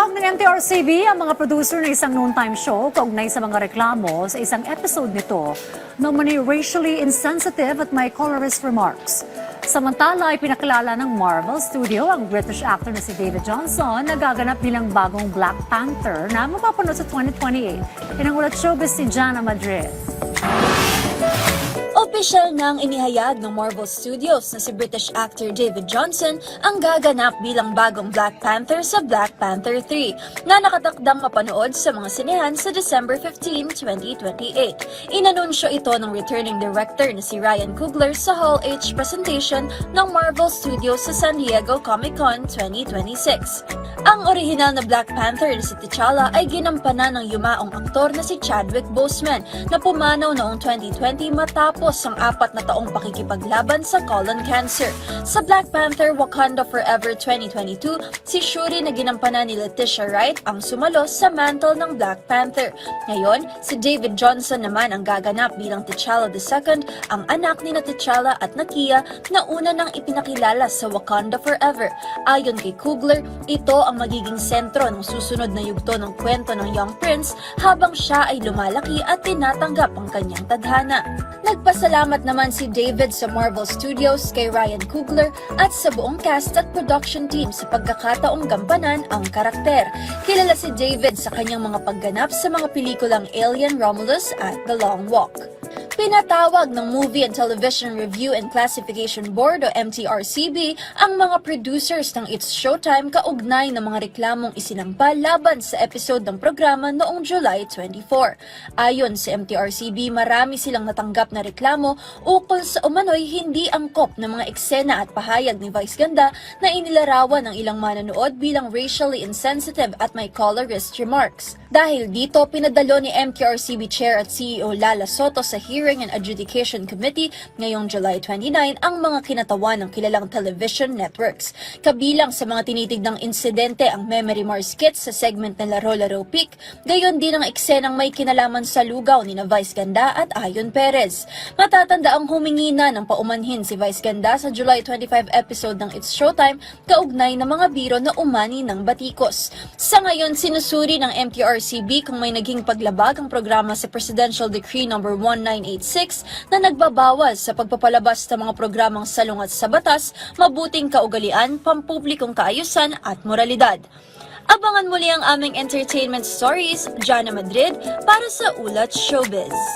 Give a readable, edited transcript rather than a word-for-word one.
Tinatawag ng MTRCB ang mga producer ng isang noontime show kaugnay sa mga reklamo sa isang episode nito na mani racially insensitive at may colorist remarks. Samantala ay pinakilala ng Marvel Studio ang British actor na si David Johnson na gaganap bilang bagong Black Panther na mapapanood sa 2028. Yan ang ulat showbiz si Jana Madrid. Opisyal nang inihayag ng Marvel Studios na si British actor David Johnson ang gaganap bilang bagong Black Panther sa Black Panther 3 na nakatakdang mapanood sa mga sinehan sa December 15, 2028. Inanunsyo ito ng returning director na si Ryan Coogler sa Hall H presentation ng Marvel Studios sa San Diego Comic-Con 2026. Ang orihinal na Black Panther na si T'Challa ay ginampanan ng yumaong aktor na si Chadwick Boseman na pumanaw noong 2020 matapos ang 4 na taong pakikipaglaban sa colon cancer. Sa Black Panther Wakanda Forever 2022, si Shuri na ginampanan ni Letitia Wright ang sumalo sa mantle ng Black Panther. Ngayon, si David Johnson naman ang gaganap bilang T'Challa II, ang anak ni T'Challa at Nakia na una nang ipinakilala sa Wakanda Forever. Ayon kay Coogler, ito ang magiging sentro ng susunod na yugto ng kwento ng Young Prince habang siya ay lumalaki at tinatanggap ang kanyang tadhana. Nagpasalamat naman si David sa Marvel Studios kay Ryan Coogler at sa buong cast at production team sa pagkakataong gampanan ang karakter. Kilala si David sa kanyang mga pagganap sa mga pelikulang Alien: Romulus at The Long Walk. Pinatawag ng Movie and Television Review and Classification Board o MTRCB ang mga producers ng It's Showtime kaugnay ng mga reklamong isinampa laban sa episode ng programa noong July 24. Ayon sa MTRCB, marami silang natanggap na reklamo ukol sa umano'y hindi angkop ng mga eksena at pahayag ni Vice Ganda na inilarawan ng ilang manonood bilang racially insensitive at may colorist remarks. Dahil dito, pinadalo ni MTRCB Chair at CEO Lala Soto sa Hearing and Adjudication Committee ngayong July 29 ang mga kinatawan ng kilalang television networks. Kabilang sa mga tinitignang insidente ang memory Mars skits sa segment na Laro-Laro Pic, gayon din ang eksenang may kinalaman sa lugaw ni Vice Ganda at Ayon Perez. Matatanda ang humingi na ng paumanhin si Vice Ganda sa July 25 episode ng It's Showtime kaugnay ng mga biro na umani ng batikos. Sa ngayon, sinusuri ng MTRCB kung may naging paglabag ang programa sa Presidential Decree No. 1986 na nagbabawal sa pagpapalabas ng mga programang salungat sa batas, mabuting kaugalian, pampublikong kaayusan at moralidad. Abangan muli ang aming entertainment stories, Jana Madrid, para sa Ulat Showbiz.